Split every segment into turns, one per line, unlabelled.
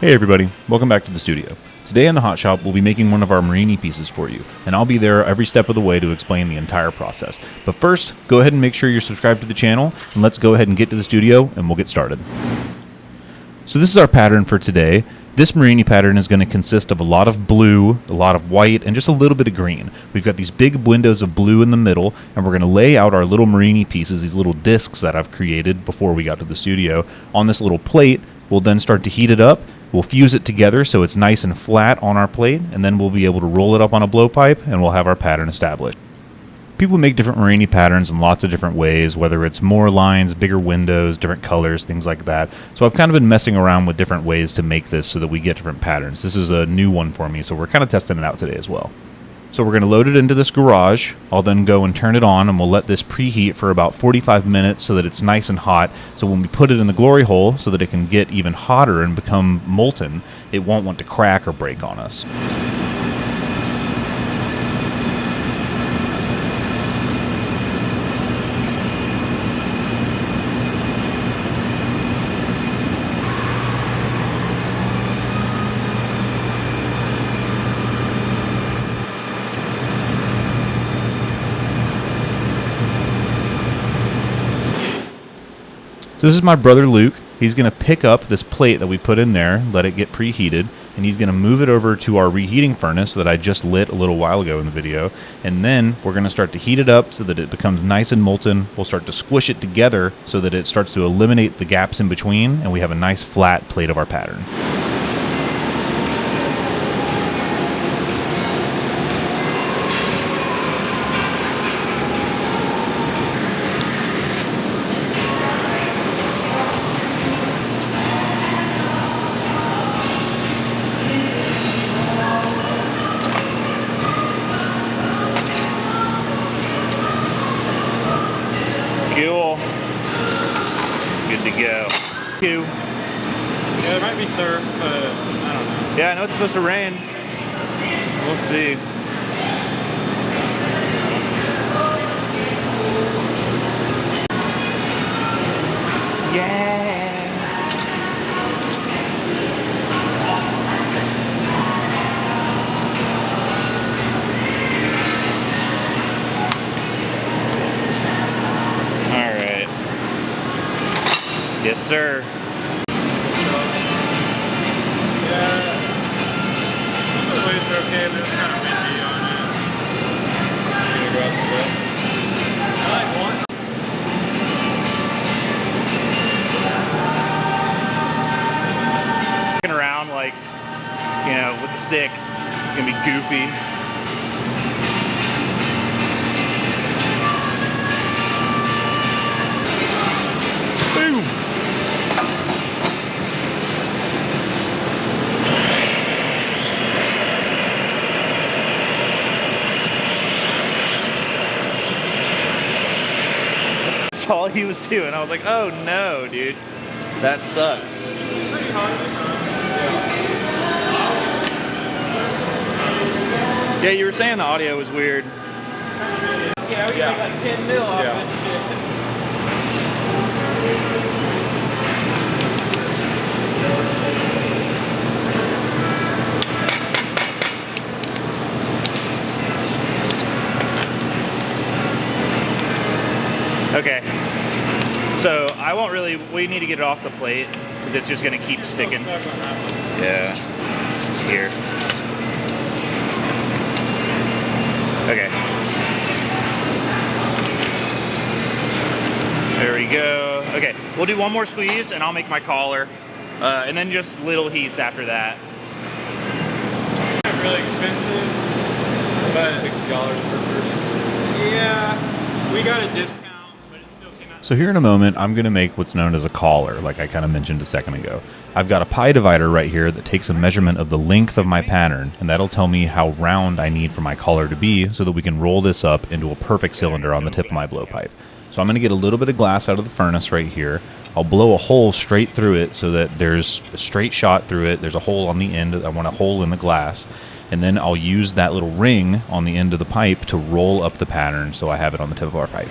Hey everybody, welcome back to the studio. Today in the hot shop we'll be making one of our Murrine pieces for you, and I'll be there every step of the way to explain the entire process. But first, go ahead and make sure you're subscribed to the channel, and let's go ahead and get to the studio and we'll get started. So this is our pattern for today. This Murrine pattern is going to consist of a lot of blue, a lot of white, and just a little bit of green. We've got these big windows of blue in the middle, and we're going to lay out our little Murrine pieces, these little discs that I've created before we got to the studio, on this little plate. We'll then start to heat it up. We'll fuse it together so it's nice and flat on our plate, and then we'll be able to roll it up on a blowpipe, and we'll have our pattern established. People make different Murrine patterns in lots of different ways, whether it's more lines, bigger windows, different colors, things like that. So I've kind of been messing around with different ways to make this so that we get different patterns. This is a new one for me, so we're kind of testing it out today as well. So we're going to load it into this garage. I'll then go and turn it on, and we'll let this preheat for about 45 minutes so that it's nice and hot. So when we put it in the glory hole so that it can get even hotter and become molten, it won't want to crack or break on us. So this is my brother Luke. He's going to pick up this plate that we put in there, let it get preheated, and he's going to move it over to our reheating furnace that I just lit a little while ago in the video. And then we're going to start to heat it up so that it becomes nice and molten. We'll start to squish it together so that it starts to eliminate the gaps in between, and we have a nice flat plate of our pattern. Cool. Good to go. Cool.
Yeah, it might be surf, but I don't know.
Yeah, I know it's supposed to rain. We'll see. Yeah. Yes, sir.
Yeah, some of the waves are okay, but it's kind of windy on it. You gonna go out to bed? I like one.
Walking around like, you know, with the stick, it's gonna be goofy. Boom! That's all he was doing. I was like, oh no, dude. That sucks.
Pretty hard.
Yeah, you were saying the audio was weird.
Yeah, we got like 10 mil off that shit.
Okay, so I won't really, we need to get it off the plate because it's just going to keep sticking. Yeah, it's here. Okay. There we go. Okay, we'll do one more squeeze and I'll make my collar. And then just little heats after that.
Not really expensive, but $60 per person. Yeah, we got a discount.
So here in a moment, I'm going to make what's known as a collar, like I kind of mentioned a second ago. I've got a pie divider right here that takes a measurement of the length of my pattern, and that'll tell me how round I need for my collar to be so that we can roll this up into a perfect cylinder on the tip of my blowpipe. So I'm going to get a little bit of glass out of the furnace right here. I'll blow a hole straight through it so that there's a straight shot through it. There's a hole on the end. I want a hole in the glass. And then I'll use that little ring on the end of the pipe to roll up the pattern so I have it on the tip of our pipe.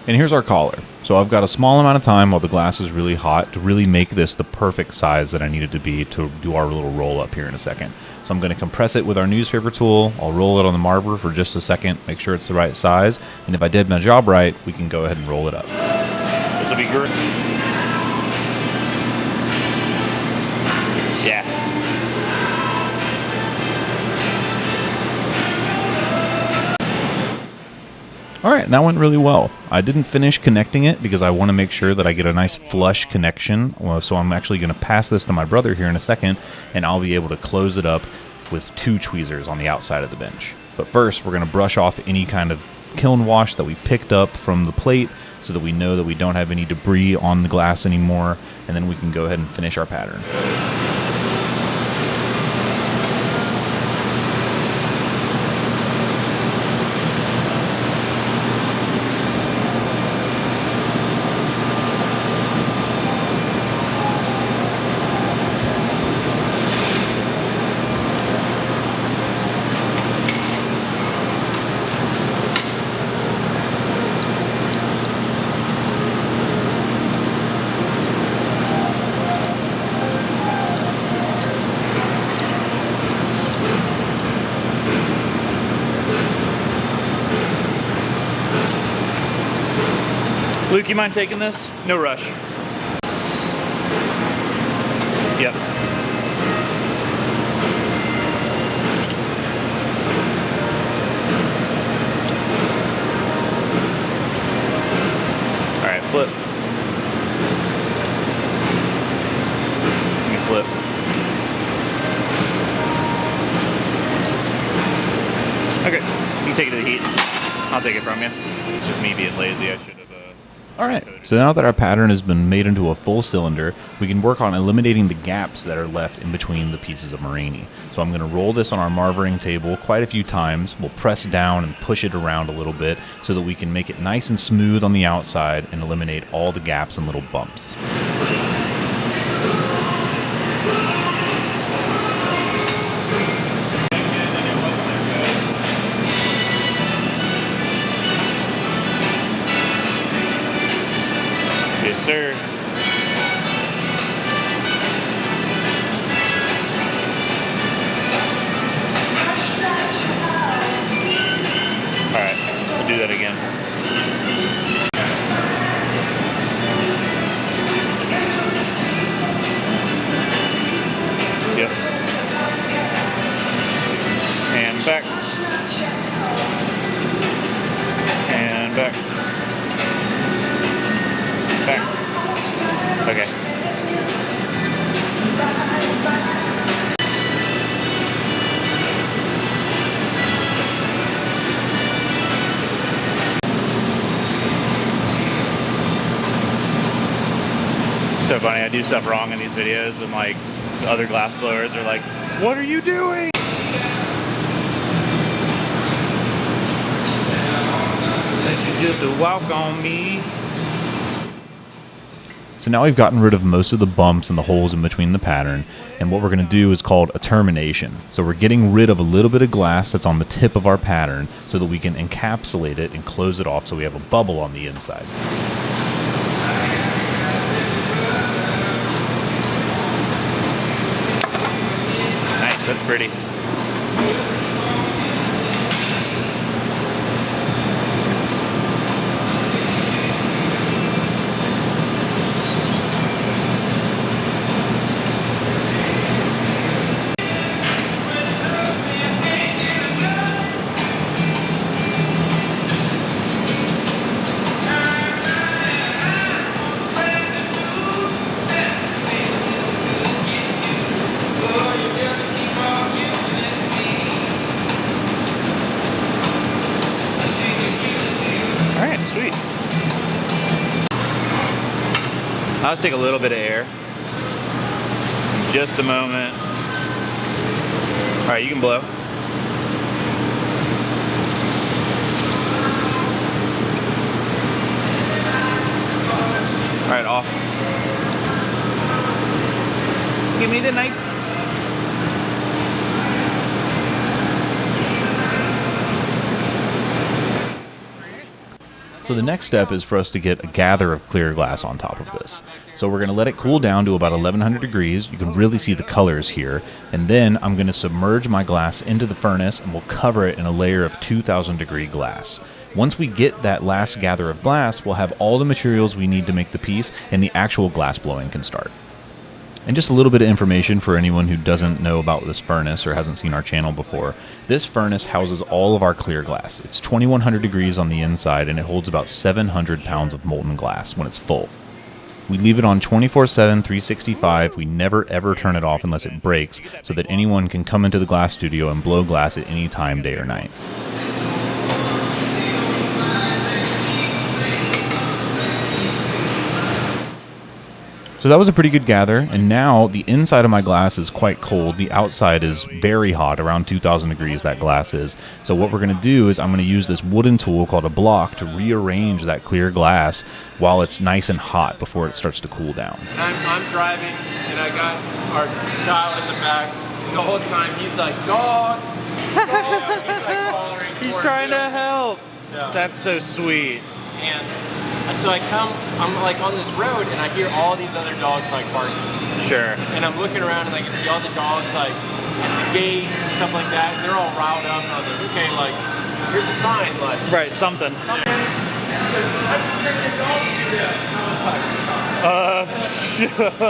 And here's our collar. So I've got a small amount of time while the glass is really hot to really make this the perfect size that I need it to be to do our little roll up here in a second. So I'm going to compress it with our newspaper tool. I'll roll it on the marver for just a second, make sure it's the right size. And if I did my job right, we can go ahead and roll it up.
This will be great. Yeah.
All right, that went really well. I didn't finish connecting it because I want to make sure that I get a nice flush connection. So I'm actually going to pass this to my brother here in a second, and I'll be able to close it up with 2 tweezers on the outside of the bench. But first, we're going to brush off any kind of kiln wash that we picked up from the plate so that we know that we don't have any debris on the glass anymore, and then we can go ahead and finish our pattern.
Luke, you mind taking this? No rush. Yep. All right, flip. You can flip. Okay, you can take it to the heat. I'll take it from you. It's just me being lazy. I should have.
All right, so now that our pattern has been made into a full cylinder, we can work on eliminating the gaps that are left in between the pieces of Murrine. So I'm going to roll this on our marvering table quite a few times. We'll press down and push it around a little bit so that we can make it nice and smooth on the outside and eliminate all the gaps and little bumps.
Yes, sir. All right, we'll do that again. Yep. And back. And back. Back. Okay. So funny, I do stuff wrong in these videos, and like the other glass blowers are like, "What are you doing?" That you just walk on me.
So now we've gotten rid of most of the bumps and the holes in between the pattern, and what we're going to do is called a termination. So we're getting rid of a little bit of glass that's on the tip of our pattern so that we can encapsulate it and close it off so we have a bubble on the inside.
Nice, that's pretty. Sweet. I'll just take a little bit of air. In just a moment. All right, you can blow. All right, off. Give me the knife.
So the next step is for us to get a gather of clear glass on top of this. So we're going to let it cool down to about 1100 degrees. You can really see the colors here. And then I'm going to submerge my glass into the furnace and we'll cover it in a layer of 2000 degree glass. Once we get that last gather of glass, we'll have all the materials we need to make the piece and the actual glass blowing can start. And just a little bit of information for anyone who doesn't know about this furnace or hasn't seen our channel before. This furnace houses all of our clear glass. It's 2100 degrees on the inside and it holds about 700 pounds of molten glass when it's full. We leave it on 24/7, 365. We never ever turn it off unless it breaks so that anyone can come into the glass studio and blow glass at any time, day or night. So that was a pretty good gather, and now the inside of my glass is quite cold. The outside is very hot, around 2000 degrees that glass is. So what we're going to do is I'm going to use this wooden tool called a block to rearrange that clear glass while it's nice and hot before it starts to cool down.
I'm driving, and I got our child in the back. The whole time he's like, dog, dog. He's like hollering.
He's
for
trying to
him.
help.
Yeah.
That's so sweet.
And so I'm like on this road and I hear all these other dogs like barking.
Sure.
And I'm looking around and I can see all the dogs like at the gate and stuff like that. And they're all riled up and I was like, okay, like here's a sign, like
Right, something.
something. I'm freaking dog to do that. And I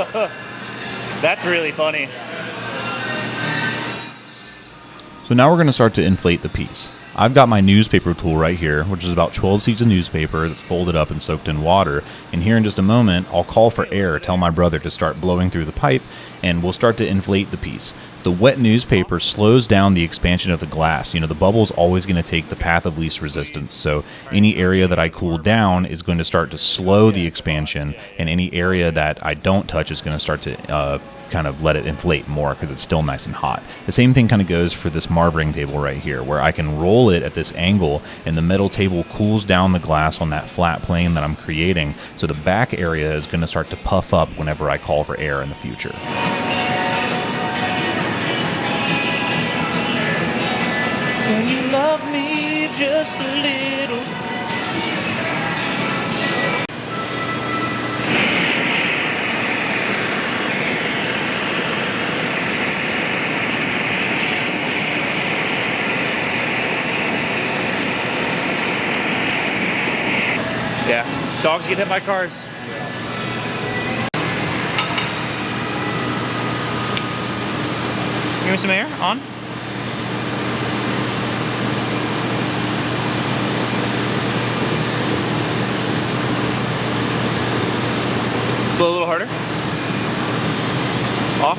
was like,
That's really funny.
So now we're going to start to inflate the piece. I've got my newspaper tool right here, which is about 12 sheets of newspaper that's folded up and soaked in water. And here in just a moment, I'll call for air, tell my brother to start blowing through the pipe, and we'll start to inflate the piece. The wet newspaper slows down the expansion of the glass. You know, the bubble's always going to take the path of least resistance. So any area that I cool down is going to start to slow the expansion, and any area that I don't touch is going to start to kind of let it inflate more because it's still nice and hot. The same thing kind of goes for this Murrine table right here, where I can roll it at this angle and the metal table cools down the glass on that flat plane that I'm creating, so the back area is going to start to puff up whenever I call for air in the future.
Can you love me just a little? Yeah, dogs get hit by cars. Give me some air, on. Blow a little harder. Off.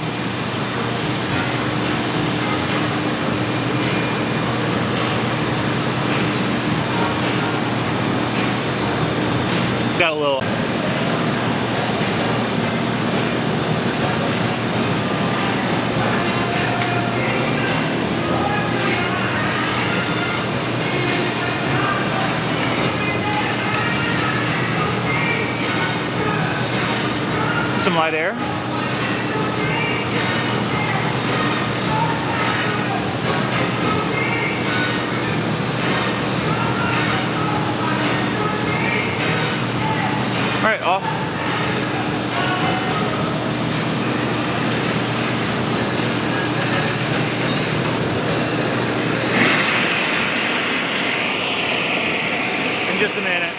Got a little. Some light air. All right, off. In just a minute.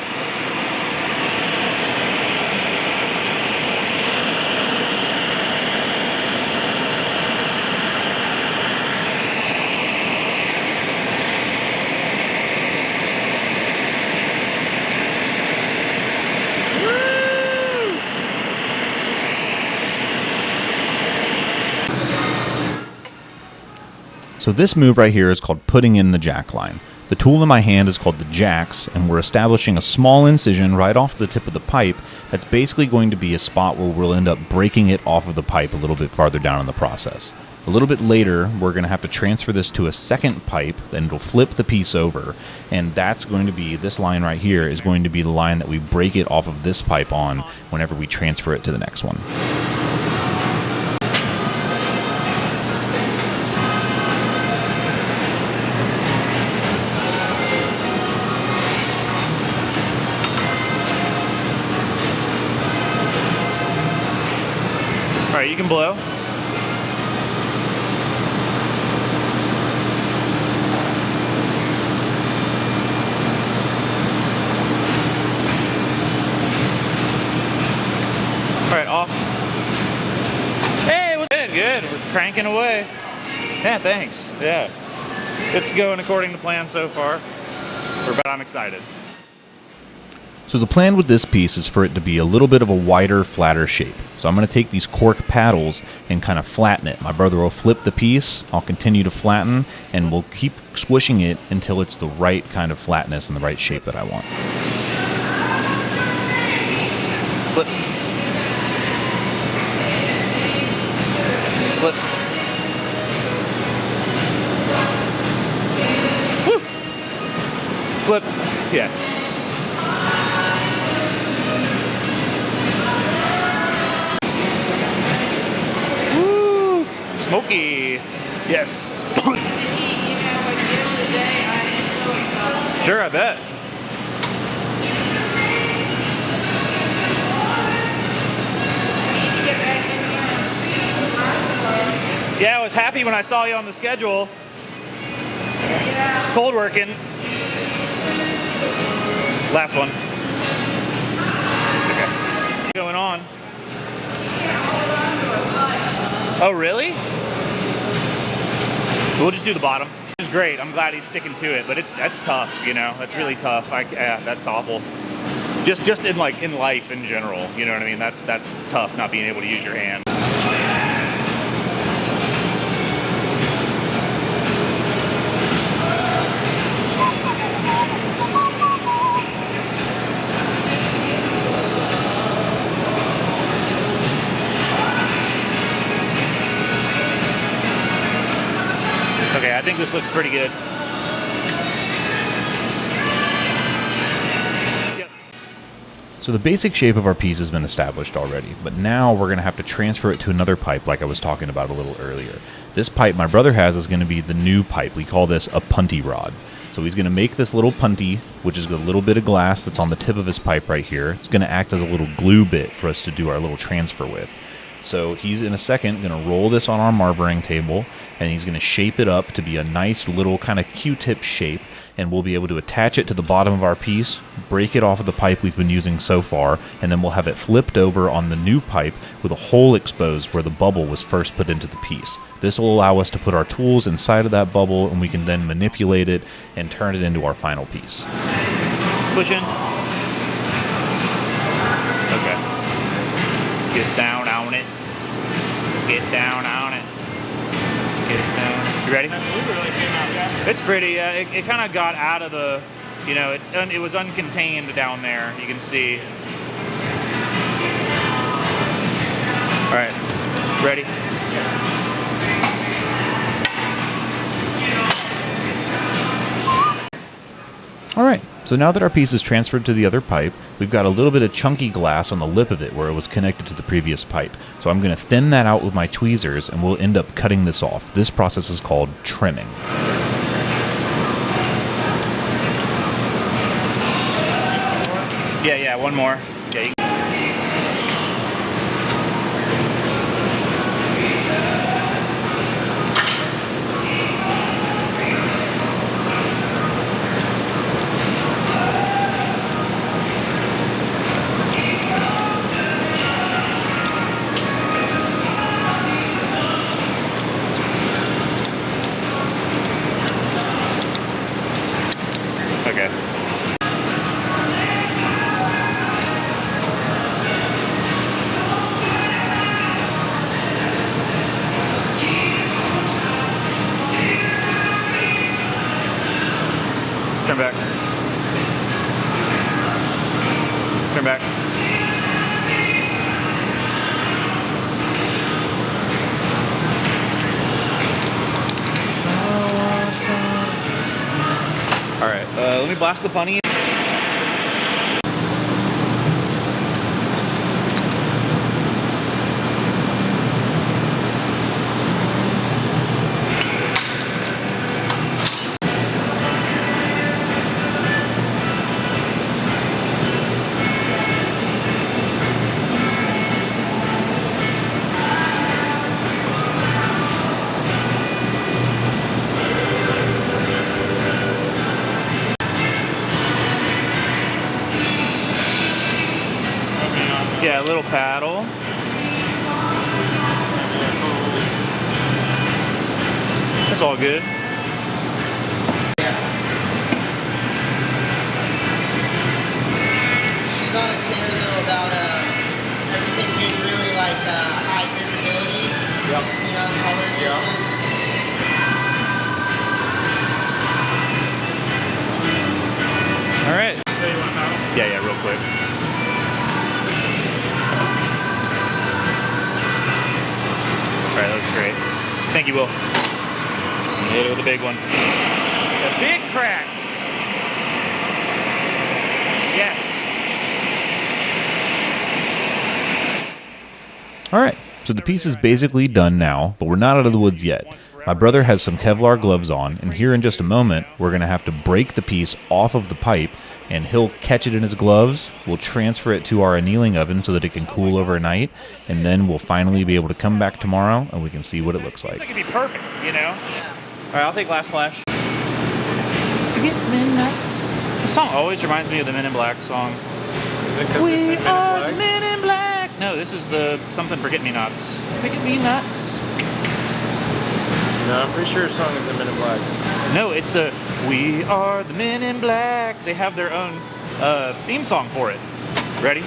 So this move right here is called putting in the jack line. The tool in my hand is called the jacks, and we're establishing a small incision right off the tip of the pipe that's basically going to be a spot where we'll end up breaking it off of the pipe a little bit farther down in the process. A little bit later, we're going to have to transfer this to a second pipe, then it'll flip the piece over, and that's going to be, this line right here is going to be the line that we break it off of this pipe on whenever we transfer it to the next one.
blow. All right, off. Hey, what's good? Good. We're cranking away. Yeah, thanks. Yeah. It's going according to plan so far, but I'm excited.
So the plan with this piece is for it to be a little bit of a wider, flatter shape. So I'm going to take these cork paddles and kind of flatten it. My brother will flip the piece, I'll continue to flatten, and we'll keep squishing it until it's the right kind of flatness and the right shape that I want.
Flip. Flip. Woo! Flip. Yeah. Woo! Smoky. Yes. Sure, I bet. Yeah, I was happy when I saw you on the schedule. Yeah. Cold working. Last one. Okay. What's going on? Oh, really? We'll just do the bottom. Which is great. I'm glad he's sticking to it, but that's tough, you know. That's really tough. Yeah, that's awful. Just in life in general, you know what I mean? That's tough not being able to use your hand. Okay, I think this looks pretty good. Yep.
So the basic shape of our piece has been established already, but now we're going to have to transfer it to another pipe like I was talking about a little earlier. This pipe my brother has is going to be the new pipe. We call this a punty rod. So he's going to make this little punty, which is a little bit of glass that's on the tip of his pipe right here. It's going to act as a little glue bit for us to do our little transfer with. So he's in a second going to roll this on our marbling table, and he's going to shape it up to be a nice little kind of Q-tip shape, and we'll be able to attach it to the bottom of our piece, break it off of the pipe we've been using so far, and then we'll have it flipped over on the new pipe with a hole exposed where the bubble was first put into the piece. This will allow us to put our tools inside of that bubble, and we can then manipulate it and turn it into our final piece.
Push in. Okay. Get down on it. Get down on it. Get it down. You ready?
That blue really came out, yeah.
It's pretty. It kind of got out of the, you know, it was uncontained down there. You can see. All right. Ready?
All right, so now that our piece is transferred to the other pipe, we've got a little bit of chunky glass on the lip of it where it was connected to the previous pipe. So I'm going to thin that out with my tweezers, and we'll end up cutting this off. This process is called trimming.
Yeah, one more. Yeah. Okay. Turn back. Turn back. All right, let me blast the punny. Yeah, a little paddle. That's all good.
She's on a tear though about everything being really like high visibility.
Yep.
Neon colors and
Yep.
shit.
All right.
So you want paddle?
Yeah, real quick. All right, that looks great. Thank you, Will. Hit it with a big one. A big crack. Yes.
All right, so the piece is basically done now, but we're not out of the woods yet. My brother has some Kevlar gloves on, and here in just a moment, we're going to have to break the piece off of the pipe, and he'll catch it in his gloves. We'll transfer it to our annealing oven so that it can cool overnight, and then we'll finally be able to come back tomorrow, and we can see what it looks like.
It could be perfect, you know? All right, I'll take last flash. Get me nuts. The song always reminds me of the Men in Black song.
Is it because
We
it's in Men in
are
Black?
Men in Black. No, this is the something Forget Me Nots. Forget Me Nuts.
No, I'm pretty sure the song is in Men in Black.
No, it's a We Are the Men in Black. They have their own theme song for it. Ready?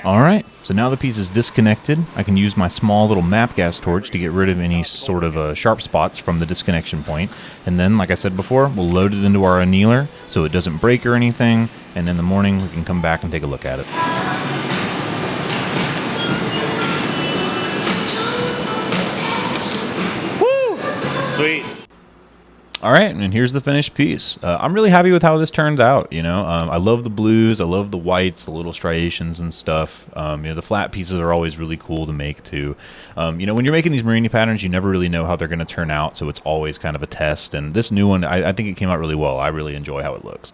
All right, so now the piece is disconnected. I can use my small little map gas torch to get rid of any sort of sharp spots from the disconnection point. And then, like I said before, we'll load it into our annealer so it doesn't break or anything. And in the morning, we can come back and take a look at it.
Woo! Sweet.
All right, and here's the finished piece. I'm really happy with how this turned out. You know, I love the blues, I love the whites, the little striations and stuff. You know, the flat pieces are always really cool to make too. You know, when you're making these Murrine patterns, you never really know how they're going to turn out, so it's always kind of a test. And this new one, I think it came out really well. I really enjoy how it looks.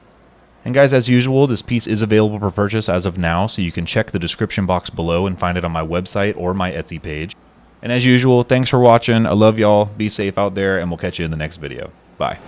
And guys, as usual, this piece is available for purchase as of now, so you can check the description box below and find it on my website or my Etsy page. And as usual, thanks for watching. I love y'all. Be safe out there, and we'll catch you in the next video. Bye.